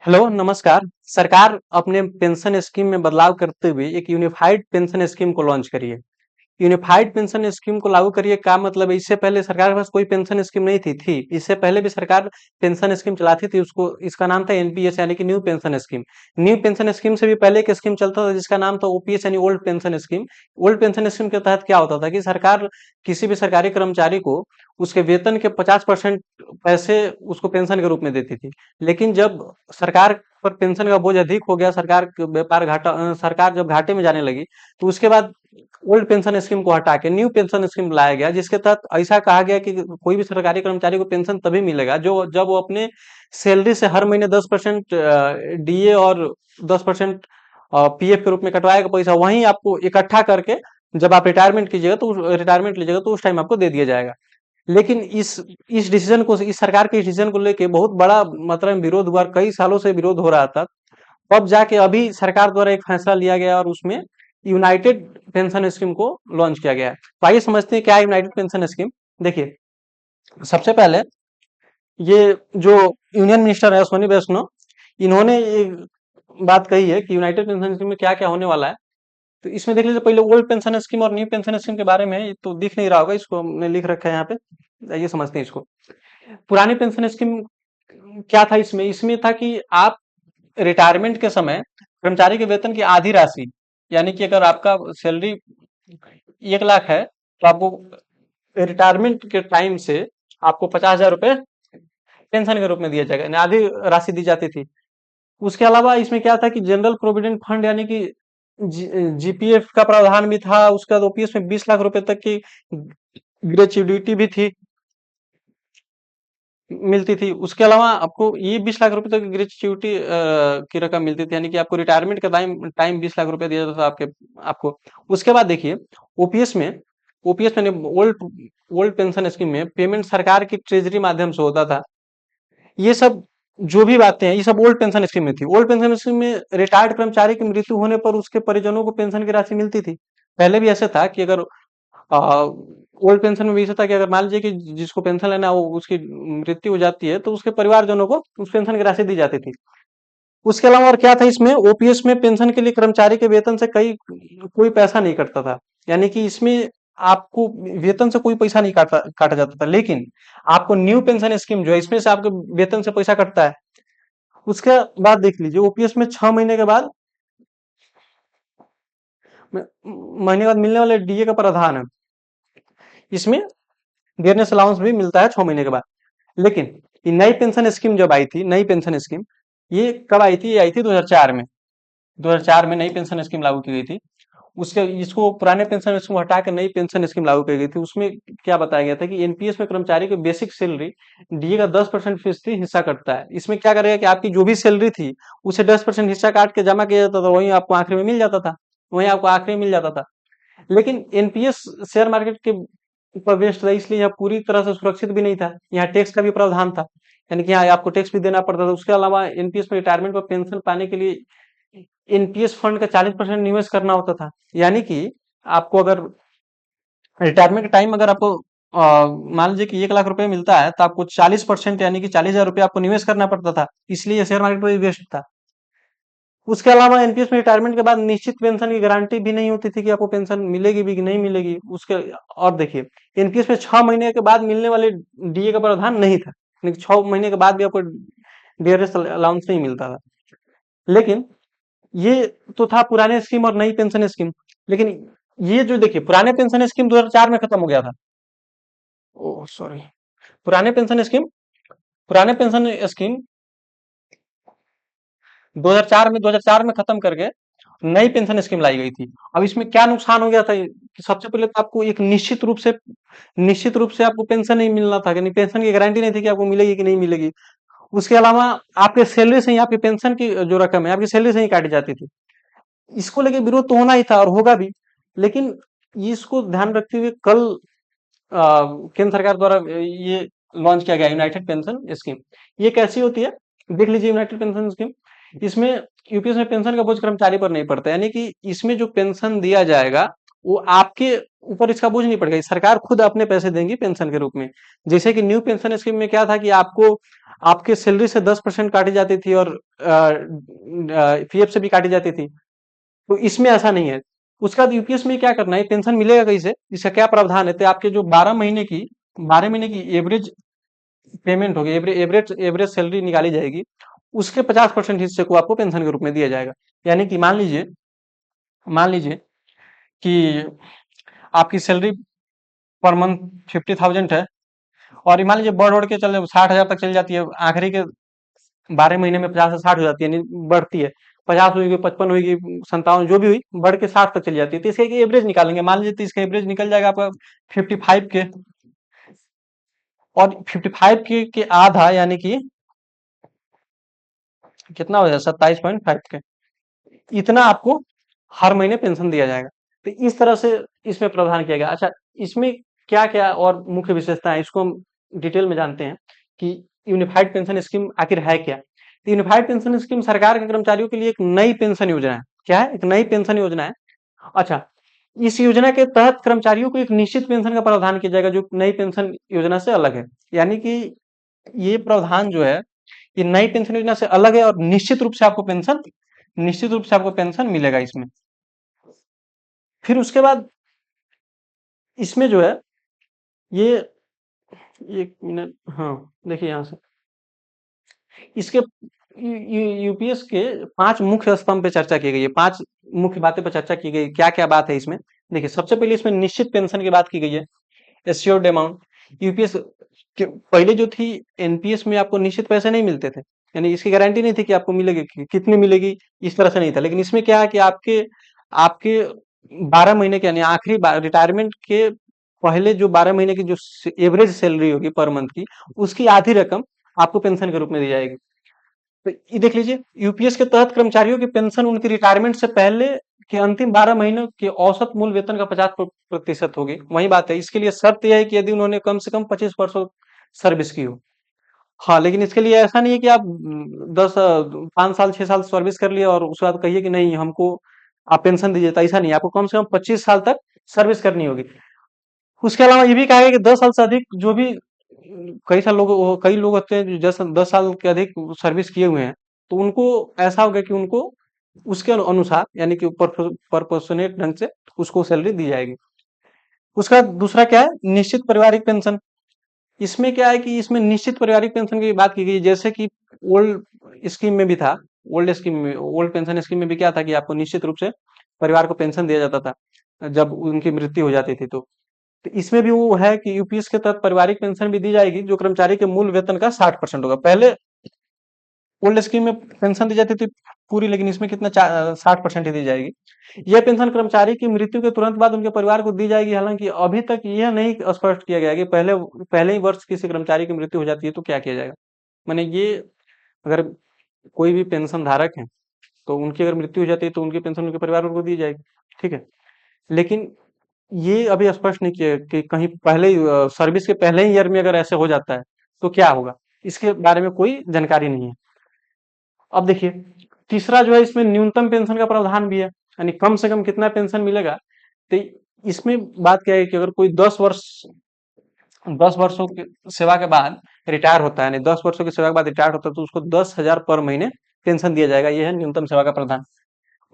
Hello, नमस्कार। सरकार अपने पेंशन स्कीम में बदलाव करते हुए एक यूनिफाइड पेंशन स्कीम को लॉन्च करी है। यूनिफाइड पेंशन स्कीम को लागू करिए का मतलब है, इससे पहले सरकार के पास कोई पेंशन स्कीम नहीं थी। इससे पहले भी सरकार पेंशन स्कीम चलाती थी, उसको इसका नाम था एनपीएस यानी कि new pension scheme. New pension scheme से भी पहले एक स्कीम चलता था जिसका नाम था ओपीएस यानी old pension scheme. Old pension scheme के तहत क्या होता था कि सरकार किसी भी सरकारी कर्मचारी को उसके वेतन के 50% पैसे उसको पेंशन के रूप में देती थी। लेकिन जब सरकार पर पेंशन का बोझ अधिक हो गया, सरकार जब घाटे में जाने लगी, तो उसके बाद ओल्ड पेंशन स्कीम को हटा के न्यू पेंशन स्कीम लाया गया, जिसके तहत ऐसा कहा गया कि कोई भी सरकारी कर्मचारी को पेंशन तभी मिलेगा जो जब वो अपने सैलरी से हर महीने 10% डीए और 10% पीएफ के रूप में कटवाएगा पैसा, वहीं आपको इकट्ठा करके जब आप रिटायरमेंट लीजिएगा तो उस टाइम आपको दे दिया जाएगा। लेकिन इस सरकार के इस डिसीजन को लेके बहुत बड़ा मात्रा में विरोध हुआ, कई सालों से विरोध हो रहा था। तब जाके अभी सरकार द्वारा एक फैसला लिया गया और उसमें यूनाइटेड पेंशन स्कीम को लॉन्च किया गया है। तो आइए समझते हैं क्या है यूनाइटेड पेंशन स्कीम। देखिए, सबसे पहले ये जो यूनियन मिनिस्टर है अश्विनी वैष्णव, इन्होंने ये बात कही है कि यूनाइटेड पेंशन स्कीम में क्या क्या होने वाला है। तो इसमें देख लीजिए, पहले ओल्ड पेंशन स्कीम और न्यू पेंशन स्कीम के बारे में है, ये तो दिख नहीं रहा होगा, इसको हमने लिख रखा है यहाँ पे। आइए समझते हैं इसको। पुरानी पेंशन स्कीम क्या था? इसमें इसमें था कि आप रिटायरमेंट के समय कर्मचारी के वेतन की आधी राशि, यानी कि अगर आपका सैलरी 1 लाख है तो आपको रिटायरमेंट के टाइम से आपको 50,000 रुपए पेंशन के रूप में दिया जाएगा, यानी आधी राशि दी जाती थी। उसके अलावा इसमें क्या था कि जनरल प्रोविडेंट फंड यानी कि जीपीएफ का प्रावधान भी था। उसके बाद ओपीएस में 20 लाख रुपए तक की ग्रेच्युइटी भी थी, मिलती थी। उसके अलावा आपको ये 20 लाख रुपए तक ग्रेच्युइटी की रकम मिलती थी, यानी कि आपको रिटायरमेंट का टाइम टाइम 20 लाख रुपए दिया जाता था आपको। उसके बाद देखिए, ओपीएस में ओपीएस में ओल्ड ओल्ड पेंशन स्कीम में पेमेंट सरकार की ट्रेजरी माध्यम से होता था। ये सब जो भी बातें हैं, ये सब ओल्ड पेंशन स्कीम में थी। ओल्ड पेंशन स्कीम में रिटायर्ड कर्मचारी की मृत्यु होने पर उसके परिजनों को पेंशन की राशि मिलती थी। पहले भी ऐसे था कि अगर ओल्ड पेंशन में भी ऐसा था कि अगर मान लीजिए कि जिसको पेंशन लेना है, वो उसकी मृत्यु हो जाती है, तो उसके परिवारजनों को उस पेंशन की राशि दी जाती थी। उसके अलावा और क्या था इसमें, ओपीएस में पेंशन के लिए कर्मचारी के वेतन से कई कोई पैसा नहीं कटता था, यानी कि इसमें आपको वेतन से कोई पैसा नहीं काटा काटा जाता था। लेकिन आपको न्यू पेंशन स्कीम जो है, इसमें से आपके वेतन से पैसा कटता है। उसके बाद देख लीजिए, ओपीएस में 6 महीने के बाद महीने के बाद मिलने वाले डीए का प्रावधान है। इसमें डियरनेस अलाउंस भी मिलता है 6 महीने के बाद। लेकिन ये नई पेंशन स्कीम जब आई थी, नई पेंशन स्कीम ये कब आई थी? ये आई थी 2004 में। 2004 में नई पेंशन स्कीम लागू की गई थी। उसके इसको पुराने पेंशन स्कीम को हटा के नई पेंशन स्कीम लागू की गई थी। उसमें क्या बताया गया था कि एनपीएस में कर्मचारी की बेसिक सैलरी डीए का 10% फीसदी हिस्सा कटता है। इसमें क्या करेगा कि आपकी जो भी सैलरी थी उसे 10% हिस्सा काट के जमा किया जाता था, वहीं आपको आखिरी में मिल जाता था। वहीं आपको आखिरी में मिल जाता था। लेकिन एनपीएस शेयर मार्केट के ऊपर बेस्ड था, इसलिए यह पूरी तरह से सुरक्षित भी नहीं था। यहाँ टैक्स का भी प्रावधान था, यानी कि यहाँ आपको टैक्स भी देना पड़ता था। उसके अलावा एनपीएस में रिटायरमेंट पर पेंशन पाने के लिए एनपीएस फंड का 40% निवेश करना होता था। यानी कि आपको अगर रिटायरमेंट के टाइम अगर आपको मान लीजिए कि 1 लाख रुपए मिलता है, तो आपको 40% यानी कि 40,000 रुपये आपको निवेश करना पड़ता था। इसलिए शेयर मार्केट पर इन्वेस्ट था। उसके अलावा एनपीएस में रिटायरमेंट के बाद निश्चित पेंशन की गारंटी भी नहीं होती थी कि आपको पेंशन मिलेगी भी कि नहीं मिलेगी। उसके और देखिए, एनपीएस में 6 महीने के बाद मिलने वाले डीए का प्रावधान नहीं था, यानी कि 6 महीने के बाद भी आपको डीआरएस अलाउंस नहीं मिलता था। लेकिन ये तो था पुराने स्कीम और नई पेंशन स्कीम। लेकिन ये जो देखिए, पुराने पेंशन स्कीम 2004 में खत्म हो गया था। ओह सॉरी, पुराने पेंशन स्कीम पुराने पेंशन स्कीम 2004 में खत्म करके नई पेंशन स्कीम लाई गई थी। अब इसमें क्या नुकसान हो गया था कि सबसे पहले तो आपको एक निश्चित रूप से आपको पेंशन नहीं मिलना था, यानी पेंशन की गारंटी नहीं थी कि आपको मिलेगी कि नहीं मिलेगी। उसके अलावा आपके सैलरी से ही आपकी पेंशन की जो रकम है आपकी सैलरी से ही काटी जाती थी। इसको लेके विरोध तो होना ही था और होगा भी। लेकिन इसको ध्यान रखते हुए कल केंद्र सरकार द्वारा ये लॉन्च किया गया यूनाइटेड पेंशन स्कीम। ये कैसी होती है, देख लीजिए यूनाइटेड पेंशन स्कीम। इसमें यूपीएस में पेंशन का बोझ कर्मचारी पर नहीं पड़ता, यानी कि इसमें जो पेंशन दिया जाएगा वो आपके ऊपर इसका बोझ नहीं पड़ेगा, सरकार खुद अपने पैसे देंगी पेंशन के रूप में। जैसे कि न्यू पेंशन स्कीम में क्या था कि आपको आपके सैलरी से 10% काटी जाती थी और पीएफ से भी काटी जाती थी, तो इसमें ऐसा नहीं है। उसके बाद यूपीएस में क्या करना है, पेंशन मिलेगा कैसे, इसका क्या प्रावधान है, तो आपके जो 12 महीने की एवरेज पेमेंट होगी, एवरेज एवरेज सैलरी निकाली जाएगी, उसके 50% हिस्से को आपको पेंशन के रूप में दिया जाएगा। यानी कि मान लीजिए कि आपकी सैलरी पर मंथ 50,000 है, और मान लीजिए बढ़ बढ़ के चल 60,000 तक चली जाती है, आखिरी के 12 महीने में 50 से 60 हो जाती है, यानी बढ़ती है, 50 होगी, 55 होगी, 57, जो भी हुई बढ़ के 60 तक चली जाती है, तो इसका एवरेज निकालेंगे, मान लीजिए तो इसका एवरेज निकल जाएगा आपका 55 के, और 55 के आधा यानी कि कितना हो जाएगा, 27.5 के, इतना आपको हर महीने पेंशन दिया जाएगा। तो इस तरह से इसमें प्रावधान किया गया। अच्छा, इसमें क्या क्या और मुख्य विशेषता है, इसको हम डिटेल में जानते हैं कि यूनिफाइड पेंशन स्कीम आखिर है क्या। तो यूनिफाइड पेंशन स्कीम सरकार के कर्मचारियों के लिए एक नई पेंशन योजना है। क्या है, एक नई पेंशन योजना है। अच्छा, इस योजना के तहत कर्मचारियों को एक निश्चित पेंशन का प्रावधान किया जाएगा, जो नई पेंशन योजना से अलग है। यानी कि ये प्रावधान जो है, ये नई पेंशन योजना से अलग है, और निश्चित रूप से आपको पेंशन मिलेगा इसमें। फिर उसके बाद इसमें जो है, ये 1 मिनट, हाँ, देखिए यहाँ से इसके यूपीएस के 5 मुख्य स्तंभ पे चर्चा की गई है, 5 मुख्य बातें पर चर्चा की गई। क्या क्या बात है इसमें, देखिए सबसे पहले इसमें निश्चित पेंशन की बात की गई है, एश्योर्ड अमाउंट। यूपीएस पहले जो थी, एनपीएस में आपको निश्चित पैसे नहीं मिलते थे, यानी इसकी गारंटी नहीं थी कि आपको मिलेगी, कितनी मिलेगी, इस तरह से नहीं था। लेकिन इसमें क्या है कि आपके आपके 12 महीने के, यानी आखिरी रिटायरमेंट के पहले जो 12 महीने की जो एवरेज सैलरी होगी पर मंथ की, उसकी आधी रकम आपको पेंशन के रूप में दी जाएगी। तो ये देख लीजिए, यूपीएस के तहत कर्मचारियों की पेंशन उनकी रिटायरमेंट से पहले के अंतिम 12 महीनों के औसत मूल वेतन का 50% होगी। वही बात है, इसके लिए शर्त यह है कि यदि उन्होंने कम से कम 25 वर्षों सर्विस की हो। हाँ, लेकिन इसके लिए ऐसा नहीं है कि आप 5 साल 6 साल सर्विस कर लिया और उसके बाद कहिए कि नहीं हमको आप पेंशन दीजिए, तो ऐसा नहीं है, आपको कम से कम 25 साल तक सर्विस करनी होगी। उसके अलावा ये भी कहा गया कि 10 साल से अधिक जो भी, कई लोग होते हैं जो 10 साल के अधिक सर्विस किए हुए हैं, तो उनको ऐसा होगा कि उनको उसके अनुसार, यानी कि प्रपोर्शनेट ढंग से उसको सैलरी दी जाएगी। उसका दूसरा क्या है, निश्चित पारिवारिक पेंशन। इसमें क्या है कि इसमें निश्चित पारिवारिक पेंशन की बात की गई, जैसे कि ओल्ड स्कीम में भी था, ओल्ड पेंशन स्कीम में भी क्या था कि आपको निश्चित रूप से परिवार को पेंशन दिया जाता था जब उनकी मृत्यु हो जाती थी। तो इसमें भी वो है कि यूपीएस के तहत पारिवारिक पेंशन भी दी जाएगी, जो कर्मचारी के मूल वेतन का 60% होगा। पहले ओल्ड स्कीम में पेंशन दी जाती थी पूरी, लेकिन इसमें कितना 60% ही दी जाएगी। यह पेंशन कर्मचारी की मृत्यु के तुरंत बाद उनके परिवार को दी जाएगी। हालांकि अभी तक यह नहीं स्पष्ट किया गया कि पहले पहले ही वर्ष किसी कर्मचारी की मृत्यु हो जाती है तो क्या किया जाएगा। माने ये, अगर कोई भी पेंशन धारक है तो उनकी अगर मृत्यु हो जाती है तो उनकी पेंशन उनके परिवार को दी जाएगी, ठीक है। लेकिन ये अभी स्पष्ट नहीं किया कि कहीं पहले ही सर्विस के पहले ही ईयर में अगर ऐसे हो जाता है तो क्या होगा, इसके बारे में कोई जानकारी नहीं है। अब देखिए, तीसरा जो है, इसमें न्यूनतम पेंशन का प्रावधान भी है, यानी कम से कम कितना पेंशन मिलेगा। तो इसमें बात क्या है कि अगर कोई 10 वर्षों की सेवा के बाद रिटायर होता है, यानी 10 वर्षों की सेवा के बाद रिटायर होता है, तो उसको 10,000 पर महीने पेंशन दिया जाएगा। यह है न्यूनतम सेवा का प्रावधान।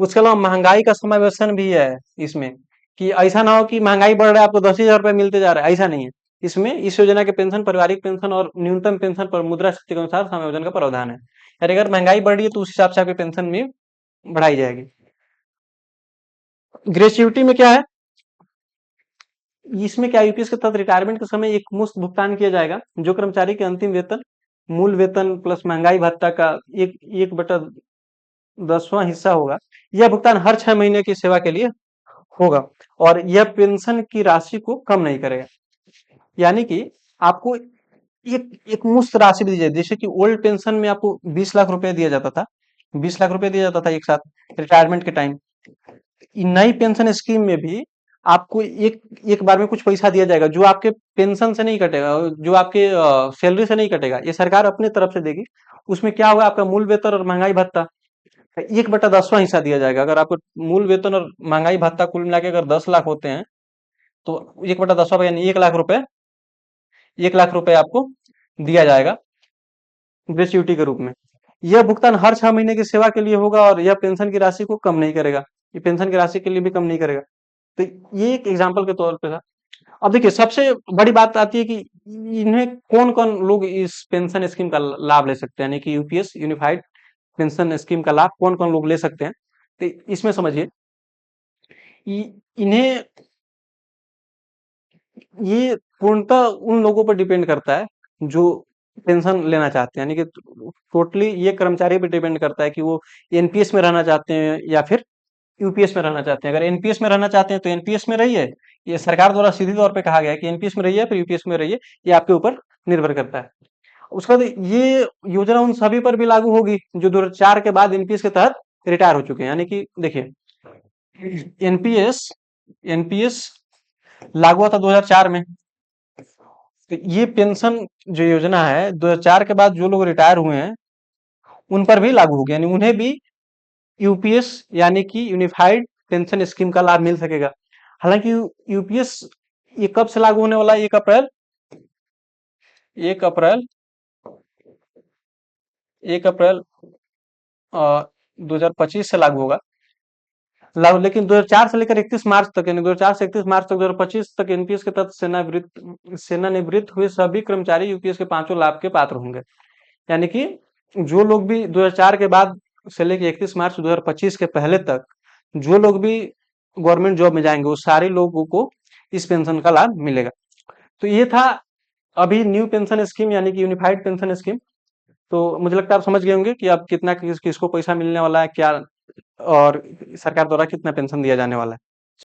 उसके अलावा महंगाई का समावेशन भी है इसमें, कि ऐसा ना हो कि महंगाई बढ़ रहा है आपको 10,000 रुपए मिलते जा रहा है, ऐसा नहीं है। इसमें इस योजना के पेंशन, पारिवारिक पेंशन और न्यूनतम पेंशन पर मुद्रास्फीति के अनुसार समायोजन का प्रावधान है, यानी अगर महंगाई बढ़ रही है तो उस हिसाब से आपकी पेंशन भी बढ़ाई जाएगी। ग्रेच्युटी में क्या है, इसमें क्या, यूपीएस के तहत रिटायरमेंट के समय एक मुश्त भुगतान किया जाएगा, जो कर्मचारी के अंतिम वेतन, मूल वेतन प्लस महंगाई भत्ता का एक 1/10वां हिस्सा होगा। यह भुगतान हर 6 महीने की सेवा के लिए होगा, और यह पेंशन की राशि को कम नहीं करेगा। यानी कि आपको एक एक मुश्त राशि दी जाएगी। जैसे कि ओल्ड पेंशन में आपको 20 लाख रुपए दिया जाता था, 20 लाख रुपए दिया जाता था एक साथ रिटायरमेंट के टाइम। नई पेंशन स्कीम में भी आपको एक एक बार में कुछ पैसा दिया जाएगा, जो आपके पेंशन से नहीं कटेगा, जो आपके सैलरी से नहीं कटेगा, ये सरकार अपने तरफ से देगी। उसमें क्या होगा, आपका मूल वेतन और महंगाई भत्ता, एक बटा 10वां हिस्सा दिया जाएगा। अगर आपको मूल वेतन और महंगाई भत्ता कुल मिला के अगर 10 लाख होते हैं तो 1/10वां यानी 1 लाख रुपए, 1 लाख रुपए आपको दिया जाएगा ग्रेच्युटी के रूप में। यह भुगतान हर 6 महीने की सेवा के लिए होगा और यह पेंशन की राशि को कम नहीं करेगा। ये पेंशन की राशि के लिए भी कम नहीं करेगा। तो ये एक एग्जाम्पल के तौर पे था। अब देखिए सबसे बड़ी बात आती है कि इन्हें कौन कौन लोग इस पेंशन स्कीम का लाभ ले सकते हैं, यानी कि यूपीएस यूनिफाइड पेंशन स्कीम का लाभ कौन कौन लोग ले सकते हैं। तो इसमें समझिए इन्हें ये पूर्णतः उन लोगों पर डिपेंड करता है जो पेंशन लेना चाहते हैं, यानी कि टोटली ये कर्मचारी पे डिपेंड करता है कि वो एनपीएस में रहना चाहते हैं या फिर यूपीएस में रहना चाहते हैं। अगर एनपीएस में रहना चाहते हैं तो एनपीएस में रहिए, ये सरकार द्वारा सीधे तौर पे कहा गया है कि एनपीएस में रहिए फिर यूपीएस में रहिए, ये आपके ऊपर निर्भर करता है। उसके बाद ये योजना उन सभी पर भी लागू होगी जो 2004 के बाद एनपीएस के तहत रिटायर हो चुके हैं। यानी कि देखिए एनपीएस एनपीएस लागू हुआ था 2004 में। तो ये पेंशन जो योजना है 2004 के बाद जो लोग रिटायर हुए हैं उन पर भी लागू हो गया, यानी उन्हें भी यूपीएस यानी कि यूनिफाइड पेंशन स्कीम का लाभ मिल सकेगा। हालांकि यूपीएस ये कब से लागू होने वाला है? 1 अप्रैल 1 अप्रैल 1 अप्रैल 2025 से लागू होगा। लागू लेकिन 2004 से लेकर 31 मार्च तक, यानी 2004 से 31 मार्च तक 2025 तक एनपीएस के तहत सेवानिवृत्त हुए सभी कर्मचारी यूपीएस के पांचों लाभ के पात्र होंगे। यानी कि जो लोग भी 2004 के बाद से लेकर 31 मार्च 2025 के पहले तक जो लोग भी गवर्नमेंट जॉब में जाएंगे वो सारे लोगों को इस पेंशन का लाभ मिलेगा। तो ये था अभी न्यू पेंशन स्कीम यानी कि यूनिफाइड पेंशन स्कीम। तो मुझे लगता है आप समझ गए होंगे कि अब कितना किसको पैसा मिलने वाला है क्या, और सरकार द्वारा कितना पेंशन दिया जाने वाला है।